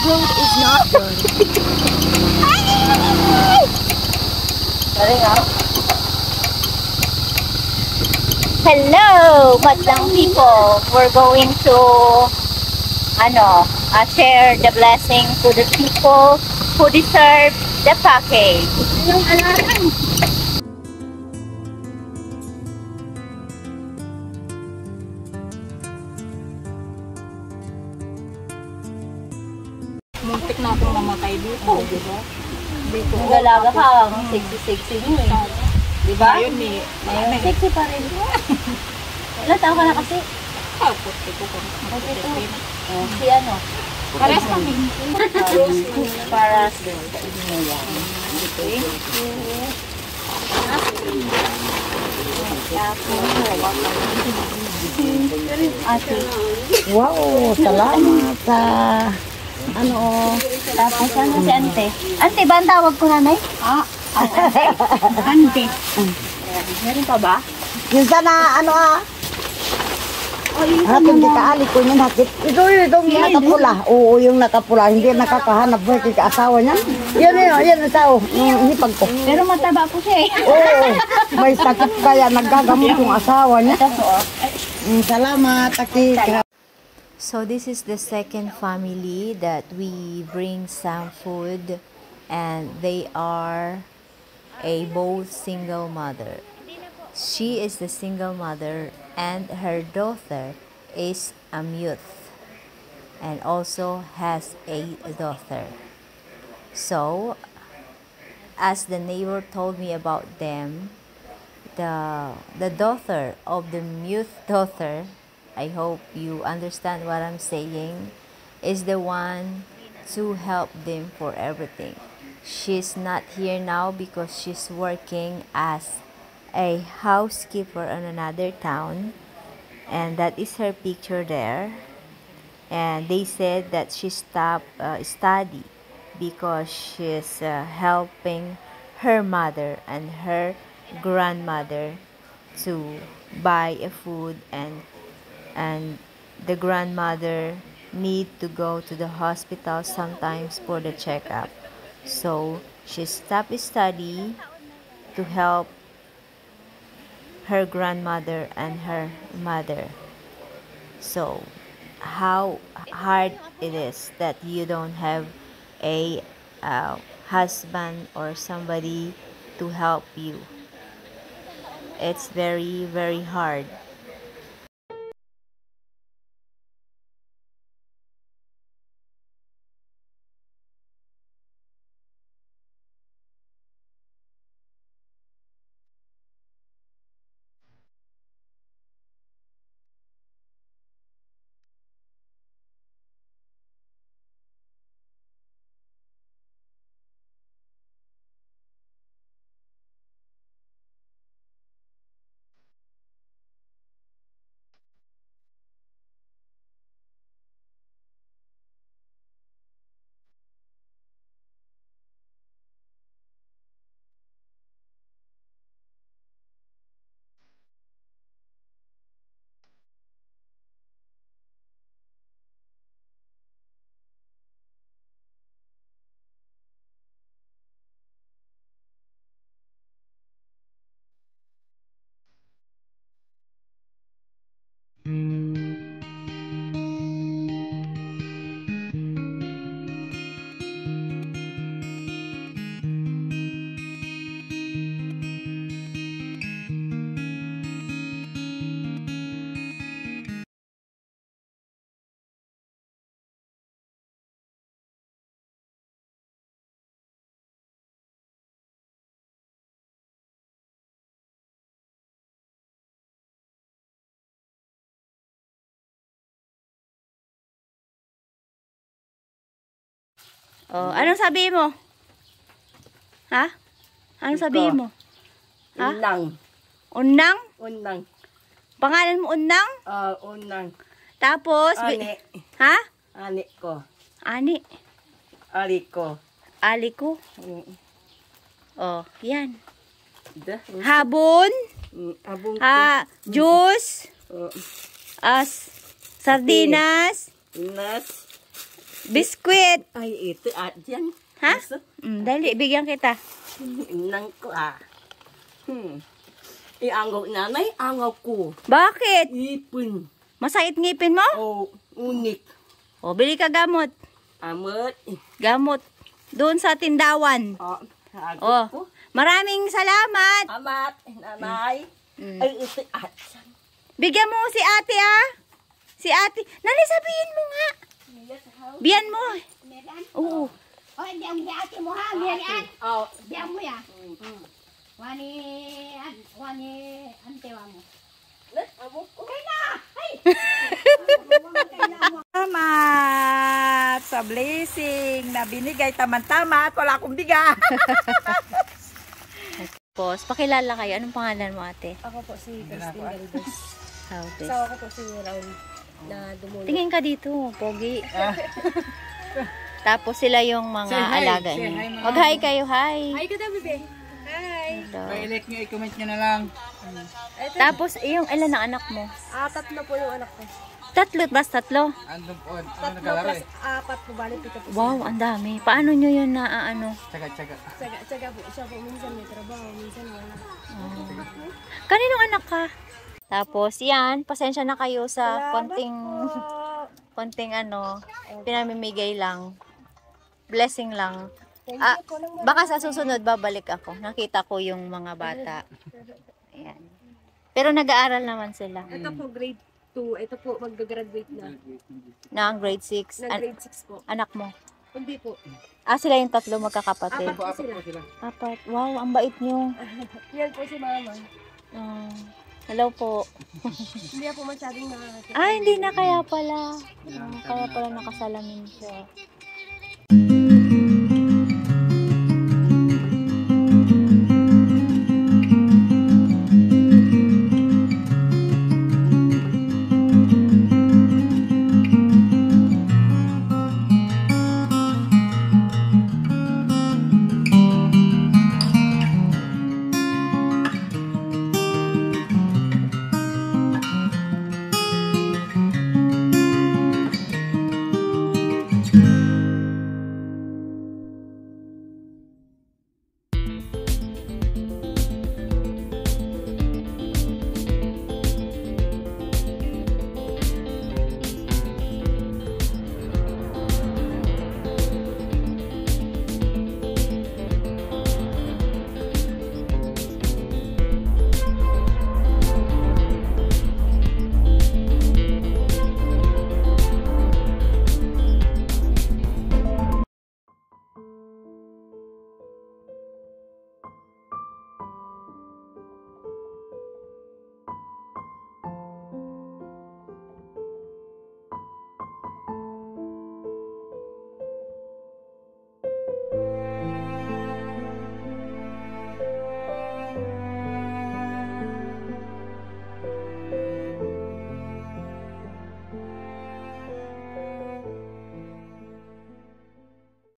food is not good. Hello, Madlang people. We're going to share the blessing to the people who deserve the package. Yung alarm. Muntik na akong mamatay dito, di ba? Dito. Nagalaga ka, ang sexy-sexy mo eh. Di ba? Ngayon Sexy pa rin. Ilan taon ka na kasi? puti ko kung Si ano? pares kami. Para sa inyo yan. Thank you. Ate. Wow, salamat sa Tapos ano si Ante? Ante ba ang tawag ko nanay? Ante. Meron pa ba? yung sana hatid di kaali ko yun hatid. Ito yung nakapula. Oo, yung nakapula. Hindi nakakahanap mo yung asawa niya. Yan ang tao. Yung hipag ko. Pero mataba po siya eh. Oo, may sakit kaya naggagamot yung asawa niya. Salamat, Aki. So this is the second family that we bring some food, and they are both single mother. She is the single mother and her daughter is a mute and also has a daughter. So as the neighbor told me about them, the daughter of the mute daughter, I hope you understand what I'm saying, is the one to help them for everything. She's not here now because she's working as a housekeeper in another town, and that is her picture there. And they said that she stopped study because she's helping her mother and her grandmother to buy a food, and the grandmother need to go to the hospital sometimes for the checkup. So she stopped study to help her grandmother and her mother. So how hard it is that you don't have a husband or somebody to help you. It's very, very hard. Oh, anong sabihin mo? Ha? Anong sabihin mo? Ha? Unang. Unang? Unang. Pangalan mo Unang? Unang. Tapos, Ani. ha? Ani ko. Ani. Ali ko. Ali ko. Oh, yan. Da. Habon. Abong Juice. Sardinas. Nas. Biskuit. Ay, ito at yan. Ha? Dali, bigyan kita. Nang ko Iangaw nanay, angaw ko. Bakit? Ipon. Masakit ngipin mo? O, unik. O, bili ka gamot. Amot. Gamot. Doon sa tindawan. O, hagot Oh, ko. maraming salamat. Amat, nanay. Ay, ito at yan. Bigyan mo si ate, ah. Si ate. Nali, sabihin mo nga. Biyan mo. Oo. Oh, hindi ang ate mo ha, Mirian. O, Diyan mo ya. Wani ante wa mo. Okay na. Ay. salamat sa blessing na binigay tamang-tama at wala akong biga. Boss, pakilala kayo. Anong pangalan mo, ate? Ako po si Christine Galvez. Howdy. Asawa ko po si Raul na dumulog. Tingin ka dito, pogi. Tapos sila yung mga alaga niyo. Mag-hi kayo, hi. Hi, good bebe. Hi. Ito. I-like nyo, i-comment nyo na lang. Tapos, yung ilan ang anak mo? Tatlo po yung anak ko. Tatlo? Andun po, ano Tatlo naglalaro plus eh. 4 po, bali 7 po. Wow, ang dami. Paano nyo yun na, ano? Tsaga-tsaga. Tsaga po siya po. Minsan may trabaho, minsan wala. Kaninong anak ka? Tapos, yan. Pasensya na kayo sa konting ano, pinamimigay lang. Blessing lang. Baka sa susunod, babalik ako. Nakita ko yung mga bata. Ayan. Pero nag-aaral naman sila. Ito po grade 2. Ito po mag-graduate na. Na ang grade 6. Na grade 6 po. Anak mo. Hindi po. Sila yung tatlo magkakapatid. Apat po sila. Apat. Wow, ang bait nyo. Yan po si mama. Hello po. Hindi ako masyadong nakakita. Hindi na kaya pala. Kaya pala nakasalamin siya.